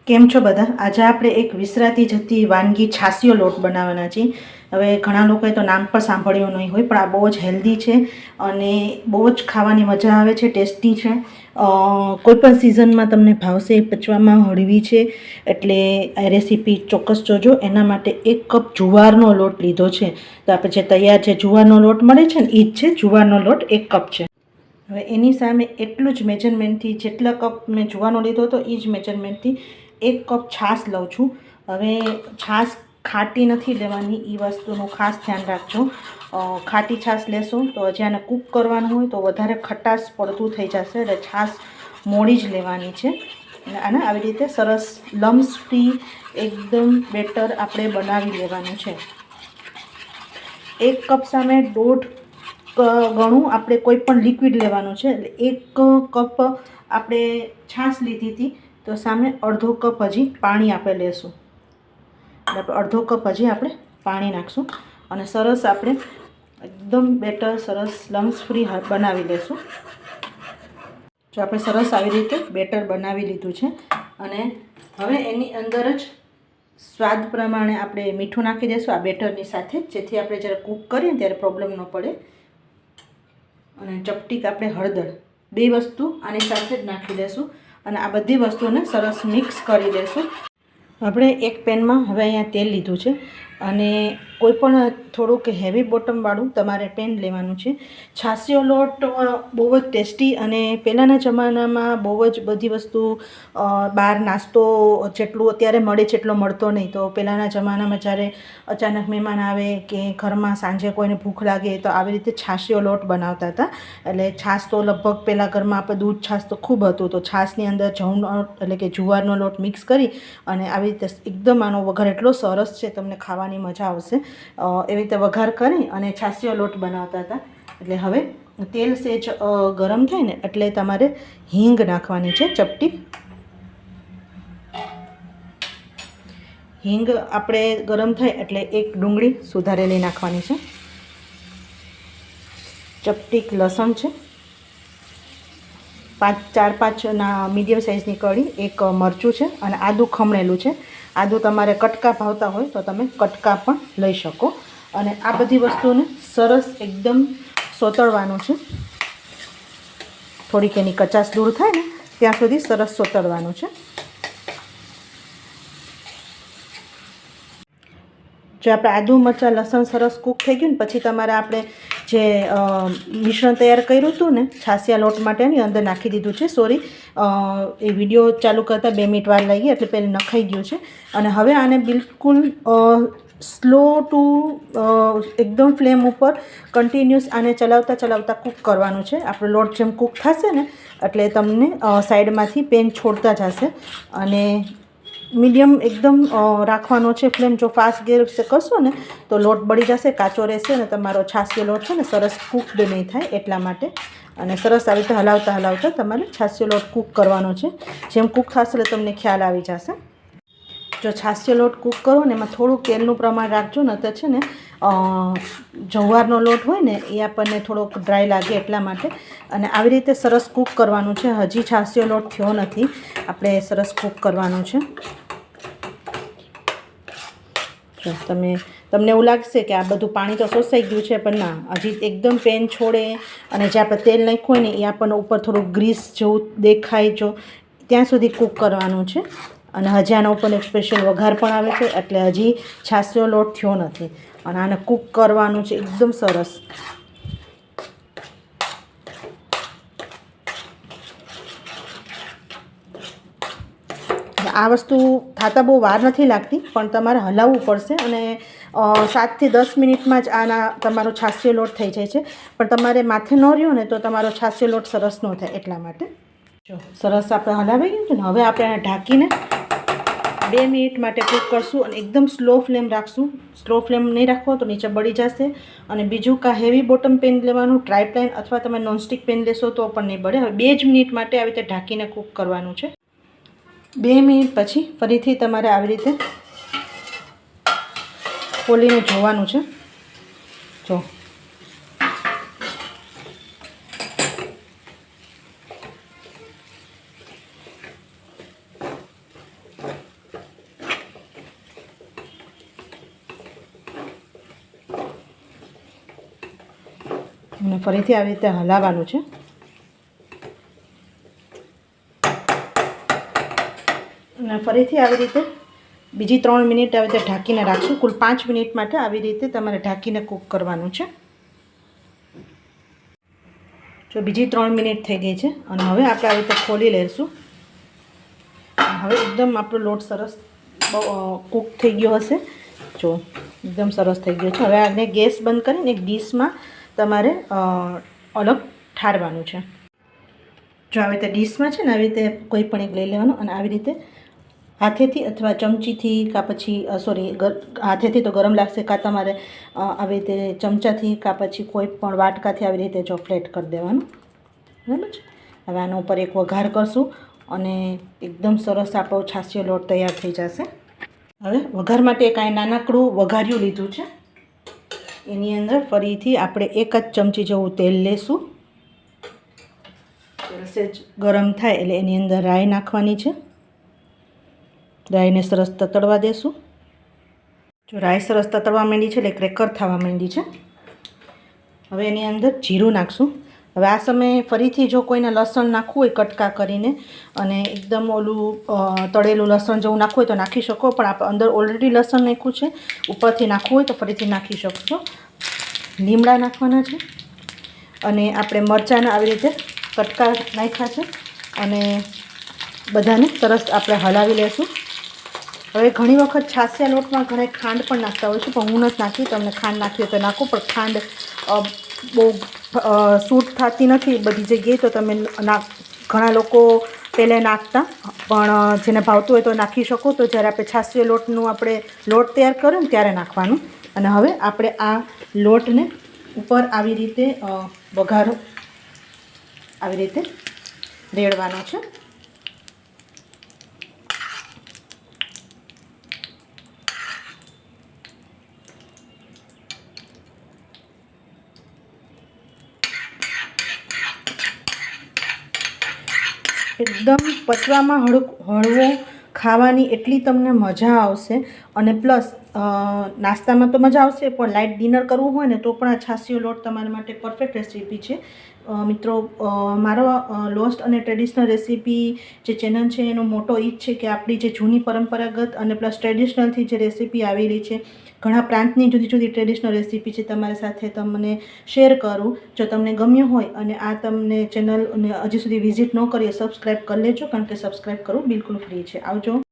કેમ છો બધા? આજે આપણે એક વિસરાતી જતી વાનગી છાશિયો લોટ બનાવવાના છીએ. હવે ઘણા લોકોએ તો નામ પણ સાંભળ્યું નહીં હોય, પણ આ બહુ જ હેલ્ધી છે અને બહુ જ ખાવાની મજા આવે છે, ટેસ્ટી છે. કોઈ પણ સિઝનમાં તમને ભાવશે, પચવામાં હળવી છે, એટલે આ રેસીપી ચોક્કસ જોજો. એના માટે 1 કપ જુવારનો લોટ લીધો છે. તો આપણે જે તૈયાર જે જુવારનો લોટ મળે છે ને એ જ છે. જુવારનો લોટ 1 કપ છે. હવે એની સામે એટલું જ મેજરમેન્ટથી, જેટલા કપ મેં જુવારનો લીધો હતો એ જ મેજરમેન્ટથી 1 કપ છાશ લઉં છું. હવે છાશ ખાટી નથી લેવાની, એ વસ્તુનું ખાસ ધ્યાન રાખજો. ખાટી છાશ લેશો તો જ્યારે કૂક કરવાનું હોય તો વધારે ખટાશ પડતું થઈ જશે, એટલે છાશ મોડી જ લેવાની છે. અને આવી રીતે સરસ લમ્સ ફ્રી એકદમ બેટર આપણે બનાવી લેવાનું છે. 1 કપ સામે 1.5 ગણું આપણે કોઈ પણ લિક્વિડ લેવાનું છે. એટલે 1 કપ આપણે છાશ લીધી હતી, તો સામે 1/2 કપ હજી પાણી આપણે લેશું. એટલે 1/2 કપ હજી આપણે પાણી નાખશું અને સરસ આપણે એકદમ બેટર સરસ લમ્સ ફ્રી બનાવી લેશું. જો આપણે સરસ આવી રીતે બેટર બનાવી લીધું છે અને હવે એની અંદર જ સ્વાદ પ્રમાણે આપણે મીઠું નાખી દઈશું આ બેટરની સાથે, જેથી આપણે જ્યારે કૂક કરીએ ત્યારે પ્રોબ્લેમ ન પડે. અને ચપટીક આપણે હળદર, 2 વસ્તુ આની સાથે જ નાખી દઈશું અને આ બધી વસ્તુને સરસ મિક્સ કરી દઈશું. આપણે એક પેનમાં હવે અહીંયા તેલ લીધું છે અને કોઈ પણ થોડુંક હેવી બોટમવાળું તમારે પેન લેવાનું છે. છાશિયો લોટ બહુ જ ટેસ્ટી અને પહેલાંના જમાનામાં બહુ જ બધી વસ્તુ બહાર નાસ્તો જેટલું અત્યારે મળે છે એટલો મળતો નહીં. તો પહેલાંના જમાનામાં જ્યારે અચાનક મહેમાન આવે કે ઘરમાં સાંજે કોઈને ભૂખ લાગે તો આવી રીતે છાશિયો લોટ બનાવતા હતા. એટલે છાશ તો લગભગ પહેલાં ઘરમાં આપણે દૂધ છાશ તો ખૂબ હતું, તો છાશની અંદર જવનો એટલે કે જુવારનો લોટ મિક્સ કરી અને આવી રીતે એકદમ આનો વઘાર એટલો સરસ છે, તમને ખાવાની મજા આવશે. એવી રીતે વઘાર કરી અને છાશિયો લોટ બનાવતા હતા. એટલે હવે તેલ સેજ ગરમ થાય ને એટલે તમારે હિંગ નાખવાની છે ચપટી. હિંગ આપણે ગરમ થાય એટલે 1 ડુંગળી સુધારેલી નાખવાની છે. ચપટીક લસણ છે, 4-5 મીડિયમ સાઇઝની કળી, 1 મરચું છે અને આદું ખમણેલું છે. આદું તમારે કટકા ભાવતા હોય તો તમે કટકા પણ લઈ શકો. અને આ બધી વસ્તુને સરસ એકદમ સોતળવાનું છે. થોડીક એની કચાશ દૂર થાય ને ત્યાં સુધી સરસ સોતળવાનું છે. જો આપણે આદુ મરચાં લસણ સરસ કૂક થઈ ગયું ને પછી તમારે આપણે જે મિશ્રણ તૈયાર કર્યું હતું ને છાશિયા લોટ માટેની અંદર નાખી દીધું છે. સોરી, એ વિડીયો ચાલુ કરતાં 2 મિનિટ વાર લાગી એટલે પહેલાં નખાઈ ગયું છે. અને હવે આને બિલકુલ સ્લો ટુ એકદમ ફ્લેમ ઉપર કન્ટિન્યુઅસ આને ચલાવતા કૂક કરવાનું છે. આપણો લોટ જેમ કૂક થશે ને એટલે તમને સાઈડમાંથી પેન છોડતા જશે. અને મીડિયમ એકદમ રાખવાનો છે ફ્લેમ. જો ફાસ્ટ ગેસ કરશો ને તો લોટ બળી જશે, કાચો રહેશે અને તમારો છાશિયો લોટ છે ને સરસ કૂકડ નહીં થાય. એટલા માટે અને સરસ આવી રીતે હલાવતા તમારે છાશિયો લોટ કૂક કરવાનો છે. જેમ કૂક થશે એટલે તમને ખ્યાલ આવી જશે. જો છાશિયો લોટ કૂક કરો ને એમાં થોડું તેલનું પ્રમાણ રાખજો, ન તો છે ને જવારનો લોટ હોય ને એ આપણને થોડોક ડ્રાય લાગે એટલા માટે. અને આવી રીતે સરસ કૂક કરવાનું છે. હજી છાશિયો લોટ થયો નથી, આપણે સરસ કૂક કરવાનું છે. જો તમને એવું લાગશે કે આ બધું પાણી તો શોષાઈ ગયું છે, પણ ના, હજી એકદમ પેન છોડે અને જે આપણે તેલ નાખ્યું હોય ને એ આપણને ઉપર થોડું ગ્રીસ જેવું દેખાય જો ત્યાં સુધી કૂક કરવાનું છે. અને હજી આના ઉપર એક સ્પેશિયલ વઘાર પણ આવે છે, એટલે હજી છાશિયો લોટ થયો નથી અને આને કૂક કરવાનું છે એકદમ સરસ. આ વસ્તુ થતાં બહુ વાર નથી લાગતી, પણ તમારે હલાવવું પડશે અને 7 થી 10 મિનિટમાં જ આના તમારો છાશિયો લોટ થઈ જાય છે. પણ તમારે માથે ન રહ્યો ને તો તમારો છાશિયો લોટ સરસ ન થાય. એટલા માટે જો સરસ આપણે હલાવી ગયું છે ને, હવે આપણે એને ઢાંકીને 2 મિનિટ માટે કૂક કરશું અને એકદમ સ્લો ફ્લેમ રાખશું. સ્લો ફ્લેમ નહીં રાખવો તો નીચે બળી જશે. અને બીજું કાં હેવી બોટમ પેન લેવાનું, ટ્રાય પેન અથવા તમે નોનસ્ટિક પેન લેશો તો પણ નહીં બળે. હવે 2 જ મિનિટ માટે આવી રીતે ઢાંકીને કૂક કરવાનું છે. 2 મિનિટ પછી ફરીથી તમારે આવી રીતે ખોલીને જોવાનું છે. જો અને ફરીથી આવી રીતે હલાવવાનું છે. અને ફરીથી આવી રીતે બીજી 3 મિનિટ આવી રીતે ઢાંકીને રાખશું. કુલ 5 મિનિટ માટે આવી રીતે તમારે ઢાંકીને કૂક કરવાનું છે. જો બીજી 3 મિનિટ થઈ ગઈ છે અને હવે આપણે આવી રીતે ખોલી લઈશું. હવે એકદમ આપણો લોટ સરસ કૂક થઈ ગયો હશે. જો એકદમ સરસ થઈ ગયો છે. હવે આને ગેસ બંધ કરીને એક ડીશમાં તમારે અલગ ઠારવાનું છે. જો આવી રીતે ડીશમાં છે ને આવી રીતે કોઈ પણ એક લઈ લેવાનું અને આવી રીતે હાથેથી અથવા ચમચીથી કાં પછી હાથેથી તો ગરમ લાગશે, કાં તમારે આવી રીતે ચમચાથી કાં પછી કોઈ પણ વાટકાથી આવી રીતે જો ફ્લેટ કરી દેવાનું. બરાબર છે. હવે આના ઉપર એક વઘાર કરશું અને એકદમ સરસ આપણો છાશિયો લોટ તૈયાર થઈ જશે. હવે વઘાર માટે એક નાનકડું વઘાર્યું લીધું છે. એની અંદર ફરીથી આપણે 1 જ ચમચી જેવું તેલ લેશું. તેલ સહેજ ગરમ થાય એટલે એની અંદર રાઈ નાખવાની છે. રાઈને સરસ તતડવા દેશું. જો રાઈ સરસ તતડવા માંડી છે એટલે ક્રેકર થવા માંડી છે. હવે એની અંદર જીરું નાખશું. હવે આ સમયે ફરીથી જો કોઈને લસણ નાખવું હોય કટકા કરીને અને એકદમ ઓલું તળેલું લસણ જેવું નાખવું હોય તો નાખી શકો, પણ આપણે અંદર ઓલરેડી લસણ નાખ્યું છે. ઉપરથી નાખવું હોય તો ફરીથી નાખી શકશો. લીમડા નાખવાના છે અને આપણે મરચાંના આવી રીતે કટકા નાખ્યા છે અને બધાને સરસ આપણે હલાવી લેશું. હવે ઘણી વખત છાશિયા લોટમાં ઘણા ખાંડ પણ નાખતા હોય છે, પણ હું નથી નાખી. તમને ખાંડ નાખવી હોય તો નાખો, પણ ખાંડ બહુ સૂટ થતી નથી બધી જગ્યાએ. તો તમે ઘણા લોકો પહેલાં નાખતા, પણ જેને ભાવતું હોય તો નાખી શકો. તો જ્યારે આપણે છાશિયા લોટનું આપણે લોટ તૈયાર કર્યો ને ત્યારે નાખવાનું. અને હવે આપણે આ લોટને ઉપર આવી રીતે વઘાર આવી રીતે રેડવાનો છે. એકદમ પચવામાં હળવો, ખાવાની એટલી તમને મજા આવશે. અને પ્લસ નાસ્તામાં તો મજા આવશે, પણ લાઇટ ડિનર કરવું હોય ને તો પણ આ છાશિયો લોટ તમારા માટે પરફેક્ટ રેસીપી છે. મિત્રો, મારો લોસ્ટ અને ટ્રેડિશનલ રેસીપી જે ચેનલ છે એનો મોટો એ જ છે કે આપણી જે જૂની પરંપરાગત અને પ્લસ ટ્રેડિશનલથી જે રેસીપી આવી રહી છે, ઘણા પ્રાંતની જુદી જુદી ટ્રેડિશનલ રેસીપી છે, તમારી સાથે તમને શેર કરું. જો તમને ગમ્યું હોય અને આ તમને ચેનલ હજી સુધી વિઝિટ ન કરીએ, સબસ્ક્રાઈબ કરી લેજો, કારણ કે સબસ્ક્રાઈબ કરવું બિલકુલ ફ્રી છે. આવજો.